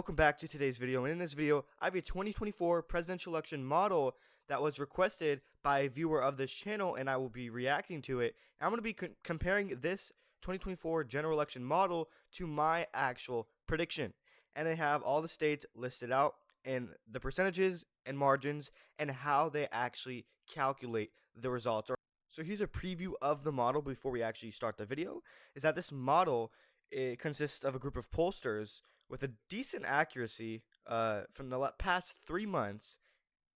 Welcome back to today's video, and in this video I have a 2024 presidential election model that was requested by a viewer of this channel, and I will be reacting to it. And I'm going to be comparing this 2024 general election model to my actual prediction, and I have all the states listed out and the percentages and margins and how they actually calculate the results. So here's a preview of the model before we actually start the video. Is that this model, it consists of a group of pollsters with a decent accuracy from the past 3 months,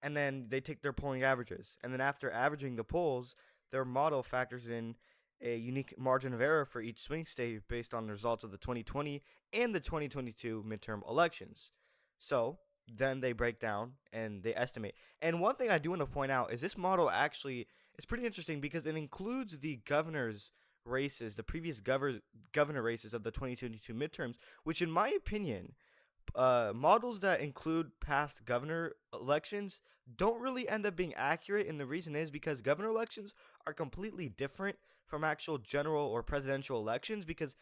and then they take their polling averages. And then after averaging the polls, their model factors in a unique margin of error for each swing state based on the results of the 2020 and the 2022 midterm elections. So then they break down and they estimate. And one thing I do want to point out is this model actually is pretty interesting because it includes the governor's races, the previous governor races of the 2022 midterms, which in my opinion, models that include past governor elections don't really end up being accurate. And the reason is because governor elections are completely different from actual general or presidential elections, because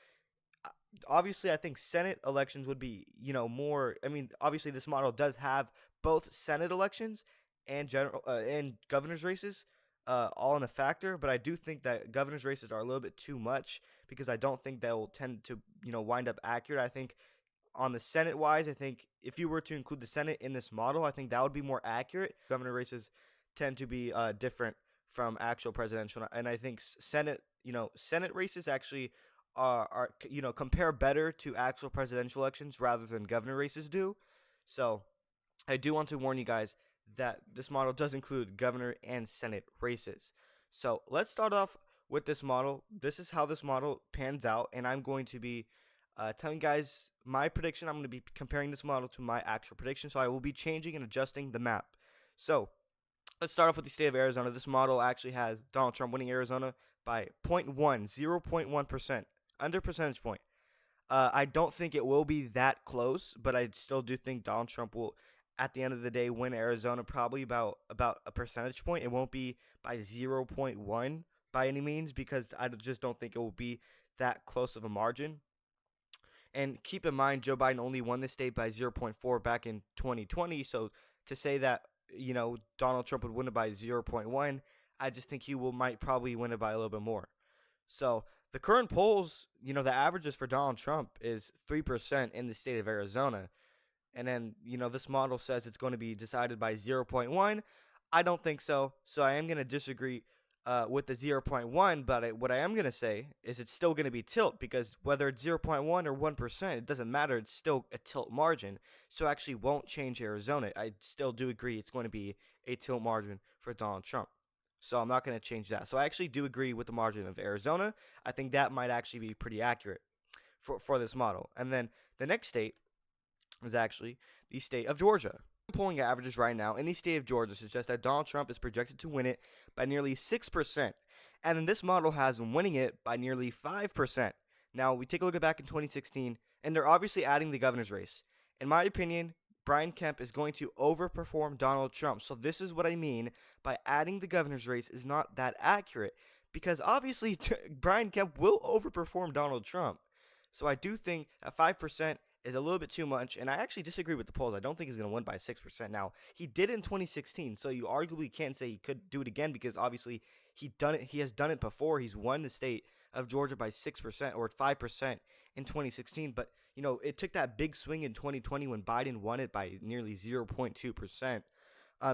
obviously I think Senate elections would be, more. I mean, obviously this model does have both Senate elections and general and governor's races all in a factor, but I do think that governor's races are a little bit too much because I don't think they'll tend to, wind up accurate. I think on the Senate wise, I think if you were to include the Senate in this model, I think that would be more accurate. Governor races tend to be different from actual presidential, and I think Senate races actually are compare better to actual presidential elections rather than governor races do. So I do want to warn you guys that this model does include governor and Senate races. So let's start off with this model. This is how this model pans out, and I'm going to be telling you guys my prediction. I'm going to be comparing this model to my actual prediction, so I will be changing and adjusting the map. So let's start off with the state of Arizona. This model actually has Donald Trump winning Arizona by 0.1%, under percentage point. I don't think it will be that close, but I still do think Donald Trump will, at the end of the day, win Arizona probably about a percentage point. It won't be by 0.1 by any means, because I just don't think it will be that close of a margin. And keep in mind, Joe Biden only won the state by 0.4 back in 2020. So to say that, Donald Trump would win it by 0.1, I just think he might probably win it by a little bit more. So the current polls, the averages for Donald Trump is 3% in the state of Arizona. And then, this model says it's going to be decided by 0.1. I don't think so. So I am going to disagree with the 0.1. But what I am going to say is it's still going to be tilt, because whether it's 0.1 or 1%, it doesn't matter. It's still a tilt margin. So it actually won't change Arizona. I still do agree it's going to be a tilt margin for Donald Trump. So I'm not going to change that. So I actually do agree with the margin of Arizona. I think that might actually be pretty accurate for this model. And then the next state is actually the state of Georgia. Polling averages right now in the state of Georgia suggest that Donald Trump is projected to win it by nearly 6%. And then this model has him winning it by nearly 5%. Now, we take a look back in 2016, and they're obviously adding the governor's race. In my opinion, Brian Kemp is going to overperform Donald Trump. So this is what I mean by adding the governor's race is not that accurate, because obviously Brian Kemp will overperform Donald Trump. So I do think that 5% is a little bit too much, and I actually disagree with the polls. I don't think he's going to win by 6%. Now, he did in 2016, so you arguably can't say he could do it again, because obviously he has done it before. He's won the state of Georgia by 6% or 5% in 2016, but it took that big swing in 2020 when Biden won it by nearly 0.2%.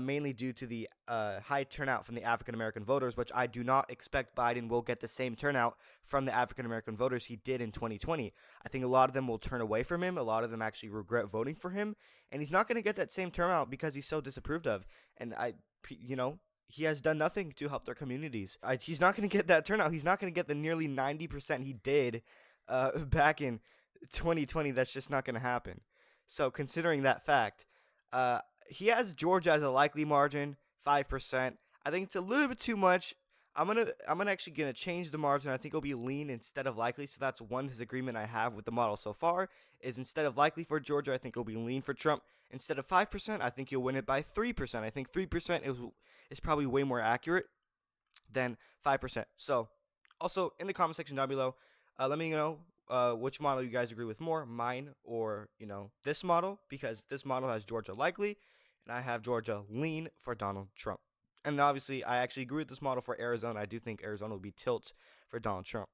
Mainly due to the high turnout from the African-American voters, which I do not expect Biden will get the same turnout from the African-American voters he did in 2020. I think a lot of them will turn away from him. A lot of them actually regret voting for him, and he's not going to get that same turnout because he's so disapproved of. And he has done nothing to help their communities. He's not going to get that turnout. He's not going to get the nearly 90% he did back in 2020. That's just not going to happen. So considering that fact, he has Georgia as a likely margin, 5%. I think it's a little bit too much. I'm actually gonna change the margin. I think it'll be lean instead of likely. So that's one disagreement I have with the model so far. Is instead of likely for Georgia, I think it'll be lean for Trump. Instead of 5%, I think you'll win it by 3%. I think 3% is probably way more accurate than 5%. So also in the comment section down below, let me know which model you guys agree with more, mine or this model, because this model has Georgia likely, and I have Georgia lean for Donald Trump. And obviously, I actually agree with this model for Arizona. I do think Arizona will be tilt for Donald Trump.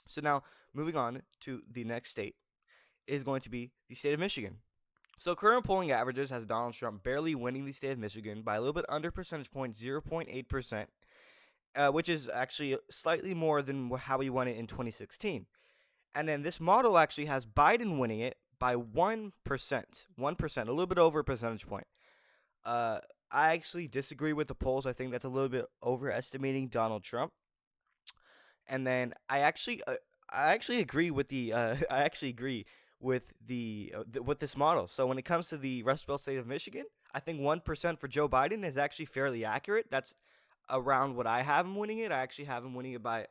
So now, moving on to the next state is going to be the state of Michigan. So current polling averages has Donald Trump barely winning the state of Michigan by a little bit under percentage point, 0.8%, which is actually slightly more than how he won it in 2016. And then this model actually has Biden winning it by 1%, 1%, a little bit over a percentage point. I actually disagree with the polls. I think that's a little bit overestimating Donald Trump. And then I actually agree with the with this model. So when it comes to the Rust Belt state of Michigan, I think 1% for Joe Biden is actually fairly accurate. That's around what I have him winning it. I actually have him winning it by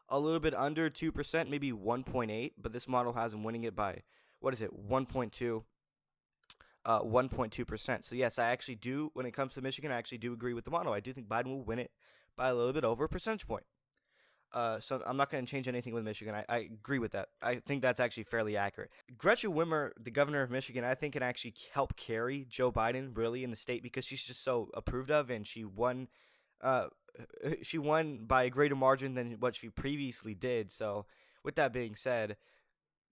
a little bit under 2%, maybe 1.8, but this model has him winning it by 1.2. 1.2%. So yes, I actually do. When it comes to Michigan, I actually do agree with the model. I do think Biden will win it by a little bit over a percentage point. So I'm not going to change anything with Michigan. I agree with that. I think that's actually fairly accurate. Gretchen Whitmer, the governor of Michigan, I think can actually help carry Joe Biden really in the state because she's just so approved of, and she won by a greater margin than what she previously did. So with that being said,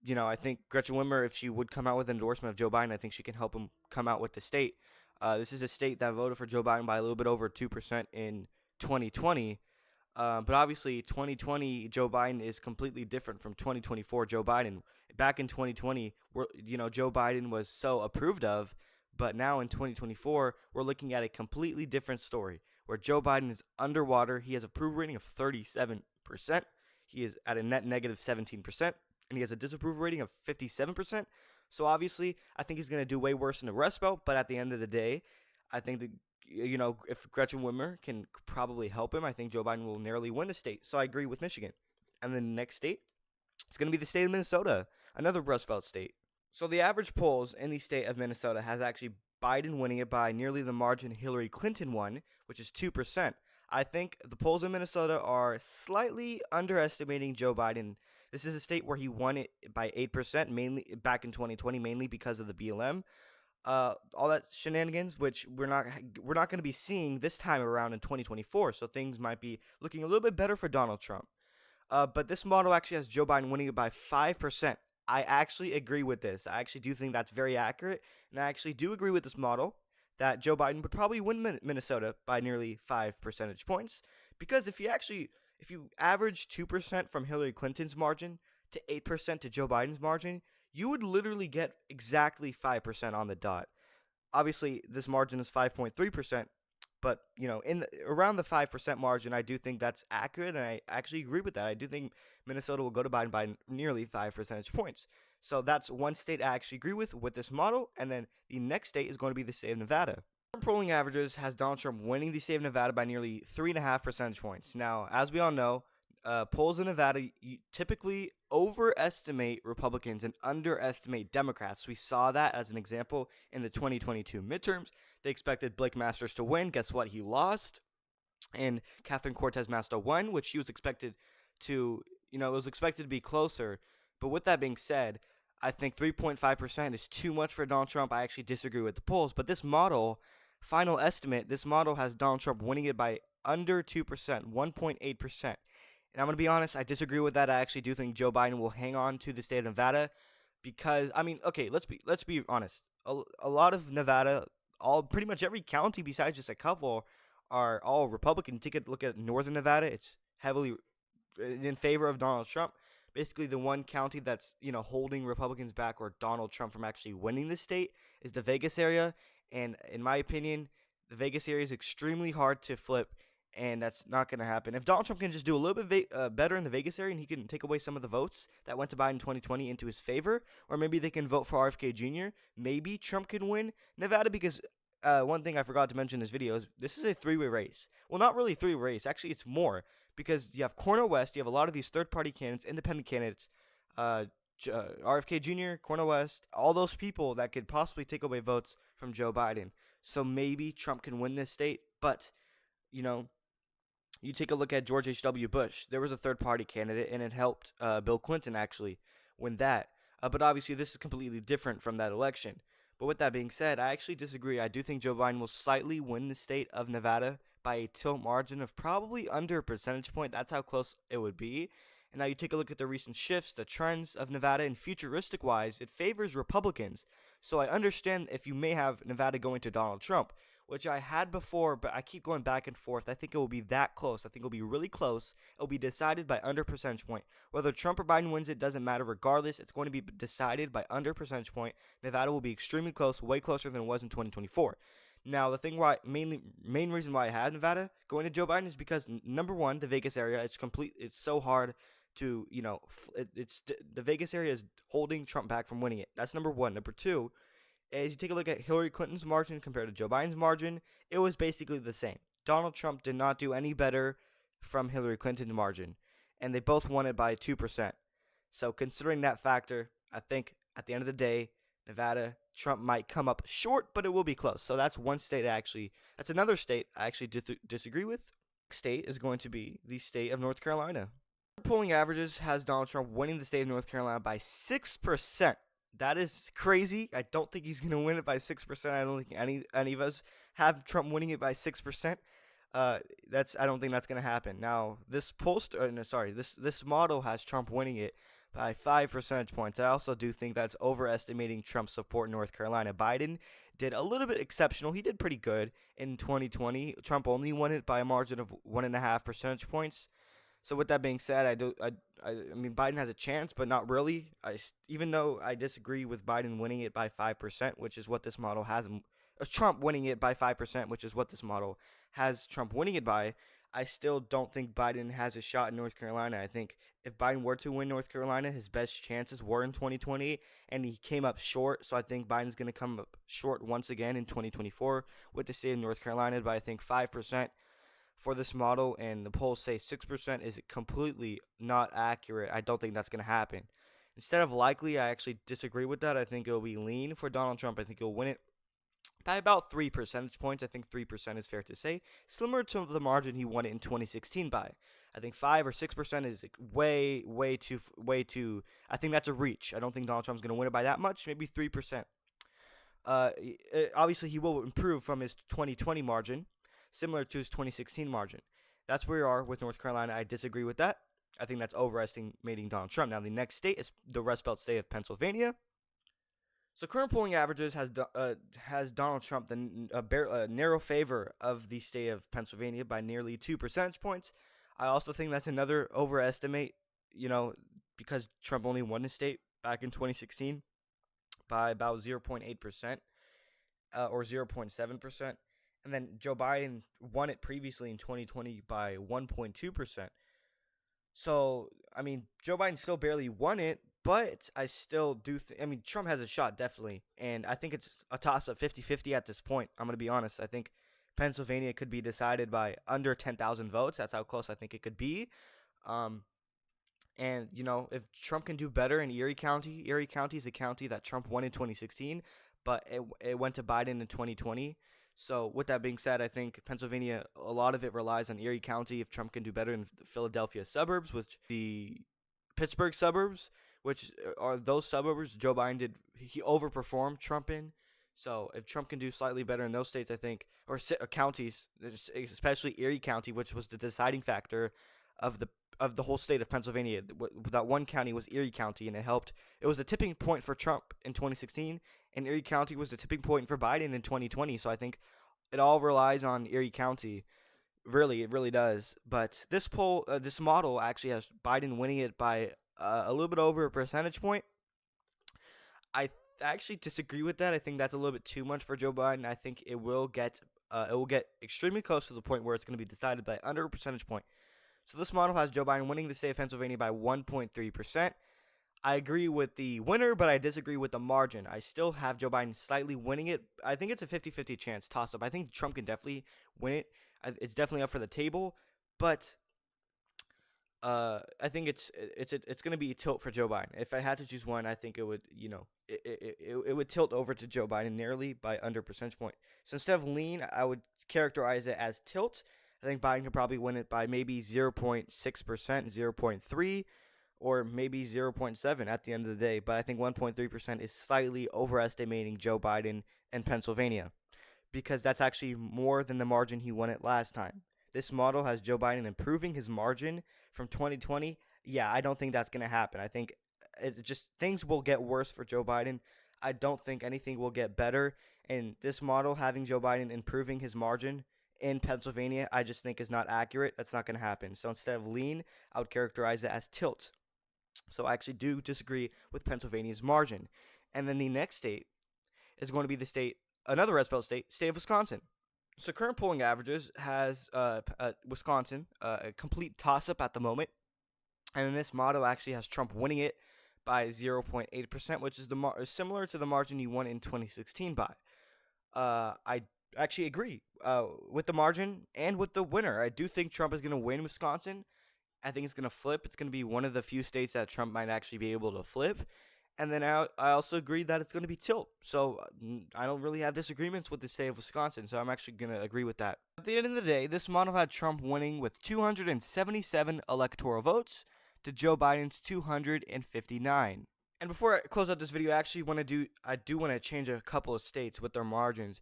I think Gretchen Whitmer, if she would come out with an endorsement of Joe Biden, I think she can help him come out with the state. This is a state that voted for Joe Biden by a little bit over 2% in 2020. But obviously, 2020 Joe Biden is completely different from 2024 Joe Biden. Back in 2020, Joe Biden was so approved of, but now in 2024, we're looking at a completely different story where Joe Biden is underwater. He has a approval rating of 37%. He is at a net negative 17%, and he has a disapproval rating of 57%. So obviously, I think he's going to do way worse in the Rust Belt, but at the end of the day, I think that if Gretchen Whitmer can probably help him, I think Joe Biden will narrowly win the state. So I agree with Michigan. And the next state is going to be the state of Minnesota, another Rust Belt state. So the average polls in the state of Minnesota has actually Biden winning it by nearly the margin Hillary Clinton won, which is 2%. I think the polls in Minnesota are slightly underestimating Joe Biden. This is a state where he won it by 8%, mainly back in 2020, mainly because of the BLM. All that shenanigans, which we're not going to be seeing this time around in 2024. So things might be looking a little bit better for Donald Trump. But this model actually has Joe Biden winning it by 5%. I actually agree with this. I actually do think that's very accurate, and I actually do agree with this model that Joe Biden would probably win Minnesota by nearly 5 percentage points. Because if you average 2% from Hillary Clinton's margin to 8% to Joe Biden's margin, you would literally get exactly 5% on the dot. Obviously, this margin is 5.3%, but around the 5% margin, I do think that's accurate, and I actually agree with that. I do think Minnesota will go to Biden by nearly 5 percentage points. So that's one state I actually agree with this model, and then the next state is going to be the state of Nevada. Polling averages has Donald Trump winning the state of Nevada by nearly 3.5 percentage points. Now, as we all know, polls in Nevada typically overestimate Republicans and underestimate Democrats. We saw that as an example in the 2022 midterms. They expected Blake Masters to win. Guess what? He lost. And Catherine Cortez Masto won, which she was expected to, it was expected to be closer. But with that being said, I think 3.5% is too much for Donald Trump. I actually disagree with the polls. But this model, final estimate, this model has Donald Trump winning it by under 2%, 1.8%. And I'm going to be honest, I disagree with that. I actually do think Joe Biden will hang on to the state of Nevada because, okay, let's be honest. A lot of Nevada, pretty much every county besides just a couple are all Republican. Take a look at northern Nevada. It's heavily in favor of Donald Trump. Basically, the one county that's, holding Republicans back or Donald Trump from actually winning the state is the Vegas area. And in my opinion, the Vegas area is extremely hard to flip. And that's not going to happen. If Donald Trump can just do a little bit better in the Vegas area and he can take away some of the votes that went to Biden in 2020 into his favor, or maybe they can vote for RFK Jr., maybe Trump can win Nevada because one thing I forgot to mention in this video is this is a three-way race. Well, not really a three-way race. Actually, it's more because you have Cornel West, you have a lot of these third-party candidates, independent candidates, RFK Jr., Cornel West, all those people that could possibly take away votes from Joe Biden. So maybe Trump can win this state, but, you take a look at George H.W. Bush. There was a third-party candidate, and it helped Bill Clinton, actually, win that. But obviously, this is completely different from that election. But with that being said, I actually disagree. I do think Joe Biden will slightly win the state of Nevada by a tilt margin of probably under a percentage point. That's how close it would be. And now you take a look at the recent shifts, the trends of Nevada, and futuristic wise, it favors Republicans. So I understand if you may have Nevada going to Donald Trump, which I had before, but I keep going back and forth. I think it will be that close. I think it will be really close. It will be decided by under percentage point. Whether Trump or Biden wins it doesn't matter. Regardless, it's going to be decided by under percentage point. Nevada will be extremely close, way closer than it was in 2024. Now, the thing why main reason why I had Nevada going to Joe Biden is because number one, the Vegas area, it's so hard to, the Vegas area is holding Trump back from winning it. That's number one. Number two, as you take a look at Hillary Clinton's margin compared to Joe Biden's margin, it was basically the same. Donald Trump did not do any better from Hillary Clinton's margin, and they both won it by 2%. So considering that factor, I think at the end of the day, Nevada, Trump might come up short, but it will be close. So that's one state that's another state I actually disagree with. State is going to be the state of North Carolina. Polling averages has Donald Trump winning the state of North Carolina by 6%. That is crazy. I don't think he's going to win it by 6%. I don't think any of us have Trump winning it by 6%. I don't think that's going to happen. Now, this this model has Trump winning it by 5 percentage points. I also do think that's overestimating Trump's support in North Carolina. Biden did a little bit exceptional. He did pretty good in 2020. Trump only won it by a margin of 1.5 percentage points. So with that being said, I mean Biden has a chance, but not really. Even though I disagree with Biden winning it by 5%, which is what this model has, Trump winning it by 5%, which is what this model has Trump winning it by, I still don't think Biden has a shot in North Carolina. I think if Biden were to win North Carolina, his best chances were in 2020, and he came up short. So I think Biden's going to come up short once again in 2024 with the state of North Carolina by, I think, 5%. For this model, and the polls say 6% is completely not accurate. I don't think that's going to happen. Instead of likely, I actually disagree with that. I think it'll be lean for Donald Trump. I think he'll win it by about 3 percentage points. I think 3% is fair to say. Similar to the margin he won it in 2016 by. I think 5 or 6% is way too. I think that's a reach. I don't think Donald Trump's going to win it by that much. Maybe 3%. Obviously, he will improve from his 2020 margin, similar to his 2016 margin. That's where we are with North Carolina. I disagree with that. I think that's overestimating Donald Trump. Now, the next state is the Rust Belt state of Pennsylvania. So current polling averages has Donald Trump a narrow favor of the state of Pennsylvania by nearly 2 percentage points. I also think that's another overestimate, because Trump only won the state back in 2016 by about 0.8% or 0.7%. And then Joe Biden won it previously in 2020 by 1.2%. So, I mean, Joe Biden still barely won it, but I still do Trump has a shot, definitely. And I think it's a toss-up 50-50 at this point. I'm going to be honest. I think Pennsylvania could be decided by under 10,000 votes. That's how close I think it could be. And, if Trump can do better in Erie County is a county that Trump won in 2016, but it went to Biden in 2020. So with that being said, I think Pennsylvania, a lot of it relies on Erie County. If Trump can do better in the Philadelphia suburbs, which the Pittsburgh suburbs, which are those suburbs Joe Biden he overperformed Trump in. So if Trump can do slightly better in those states, I think, or counties, especially Erie County, which was the deciding factor of the whole state of Pennsylvania. That one county was Erie County, and it was a tipping point for Trump in 2016, and Erie County was a tipping point for Biden in 2020. So I think it all relies on Erie County. Really, it really does. But this model actually has Biden winning it by a little bit over a percentage point. I actually disagree with that. I think that's a little bit too much for Joe Biden. I think it will get extremely close to the point where it's going to be decided by under a percentage point. So this model has Joe Biden winning the state of Pennsylvania by 1.3%. I agree with the winner, but I disagree with the margin. I still have Joe Biden slightly winning it. I think it's a 50-50 chance toss-up. I think Trump can definitely win it. It's definitely up for the table, but I think it's going to be a tilt for Joe Biden. If I had to choose one, I think it would it would tilt over to Joe Biden nearly by under percentage point. So instead of lean, I would characterize it as tilt. I think Biden could probably win it by maybe 0.6%, 0.3%. or maybe 0.7 at the end of the day. But I think 1.3% is slightly overestimating Joe Biden and Pennsylvania, because that's actually more than the margin he won it last time. This model has Joe Biden improving his margin from 2020. Yeah, I don't think that's going to happen. I think things will get worse for Joe Biden. I don't think anything will get better. And this model having Joe Biden improving his margin in Pennsylvania, I just think is not accurate. That's not going to happen. So instead of lean, I would characterize it as tilt. So I actually do disagree with Pennsylvania's margin. And then the next state is going to be another red belt state of Wisconsin. So current polling averages has Wisconsin a complete toss-up at the moment. And then this model actually has Trump winning it by 0.8%, which is similar to the margin he won in 2016 by. I actually agree with the margin and with the winner. I do think Trump is going to win Wisconsin. I think it's going to flip. It's going to be one of the few states that Trump might actually be able to flip. And then I also agree that it's going to be tilt. So I don't really have disagreements with the state of Wisconsin. So I'm actually going to agree with that. At the end of the day, this model had Trump winning with 277 electoral votes to Joe Biden's 259. And before I close out this video, I do want to change a couple of states with their margins.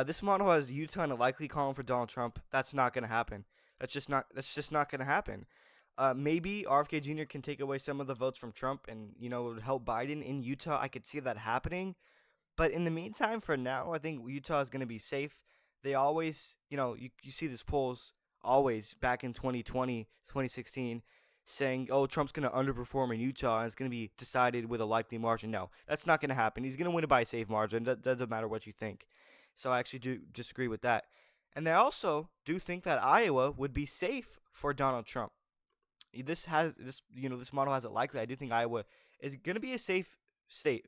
This model has Utah in a likely column for Donald Trump. That's not going to happen. That's just not going to happen. Maybe RFK Jr. can take away some of the votes from Trump and, it would help Biden in Utah. I could see that happening. But in the meantime, for now, I think Utah is going to be safe. They always, you see these polls always back in 2020, 2016, saying, oh, Trump's going to underperform in Utah and it's going to be decided with a likely margin. No, that's not going to happen. He's going to win it by a safe margin. That doesn't matter what you think. So I actually do disagree with that. And I also do think that Iowa would be safe for Donald Trump. This model has it likely. I do think Iowa is going to be a safe state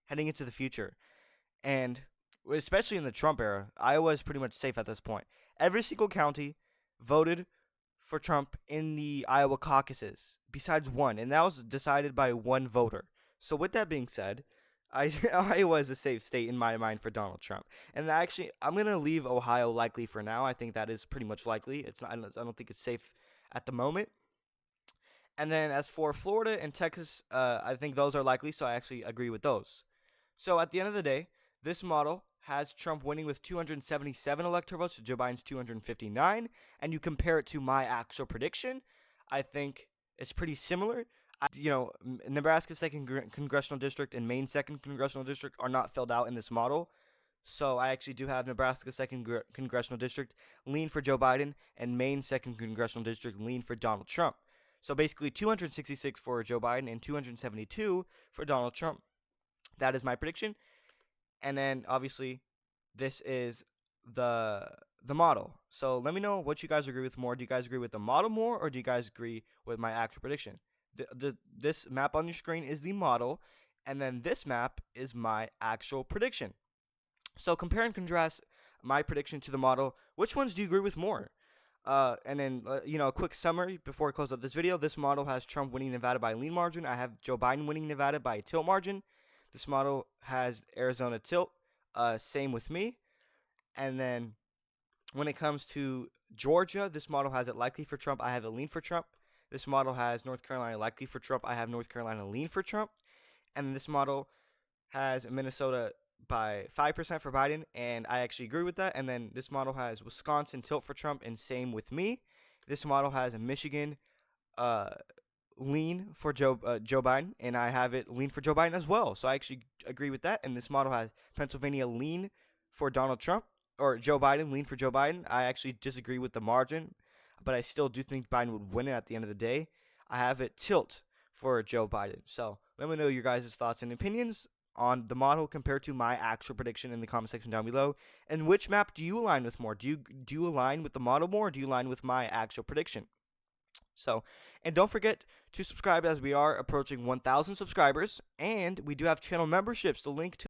heading into the future. And especially in the Trump era, Iowa is pretty much safe at this point. Every single county voted for Trump in the Iowa caucuses, besides one, and that was decided by one voter. So with that being said, Iowa is a safe state in my mind for Donald Trump. And actually, I'm going to leave Ohio likely for now. I think that is pretty much likely. I don't think it's safe at the moment. And then as for Florida and Texas, I think those are likely, so I actually agree with those. So at the end of the day, this model has Trump winning with 277 electoral votes to Joe Biden's 259, and you compare it to my actual prediction, I think it's pretty similar. Nebraska's 2nd Congressional District and Maine's 2nd Congressional District are not filled out in this model. So I actually do have Nebraska's 2nd Congressional District lean for Joe Biden and Maine's 2nd Congressional District lean for Donald Trump. So basically 266 for Joe Biden and 272 for Donald Trump. That is my prediction. And then obviously this is the model. So let me know what you guys agree with more. Do you guys agree with the model more, or do you guys agree with my actual prediction? This map on your screen is the model, and then this map is my actual prediction. So compare and contrast my prediction to the model. Which ones do you agree with more? And then, a quick summary before I close up this video. This model has Trump winning Nevada by a lean margin. I have Joe Biden winning Nevada by a tilt margin. This model has Arizona tilt. Same with me. And then when it comes to Georgia, this model has it likely for Trump. I have it lean for Trump. This model has North Carolina likely for Trump. I have North Carolina lean for Trump. And this model has Minnesota by 5% for Biden, and I actually agree with that. And then this model has Wisconsin tilt for Trump, and same with me. This model has Michigan lean for Joe Biden, and I have it lean for Joe Biden as well. So I actually agree with that. And this model has Pennsylvania lean for Donald Trump, or Joe Biden lean for Joe Biden. I actually disagree with the margin, but I still do think Biden would win it at the end of the day. I have it tilt for Joe Biden. So let me know your guys' thoughts and opinions on the model compared to my actual prediction in the comment section down below. And which map do you align with more? Do you align with the model more, or do you align with my actual prediction? So, and don't forget to subscribe, as we are approaching 1,000 subscribers, and we do have channel memberships. The link to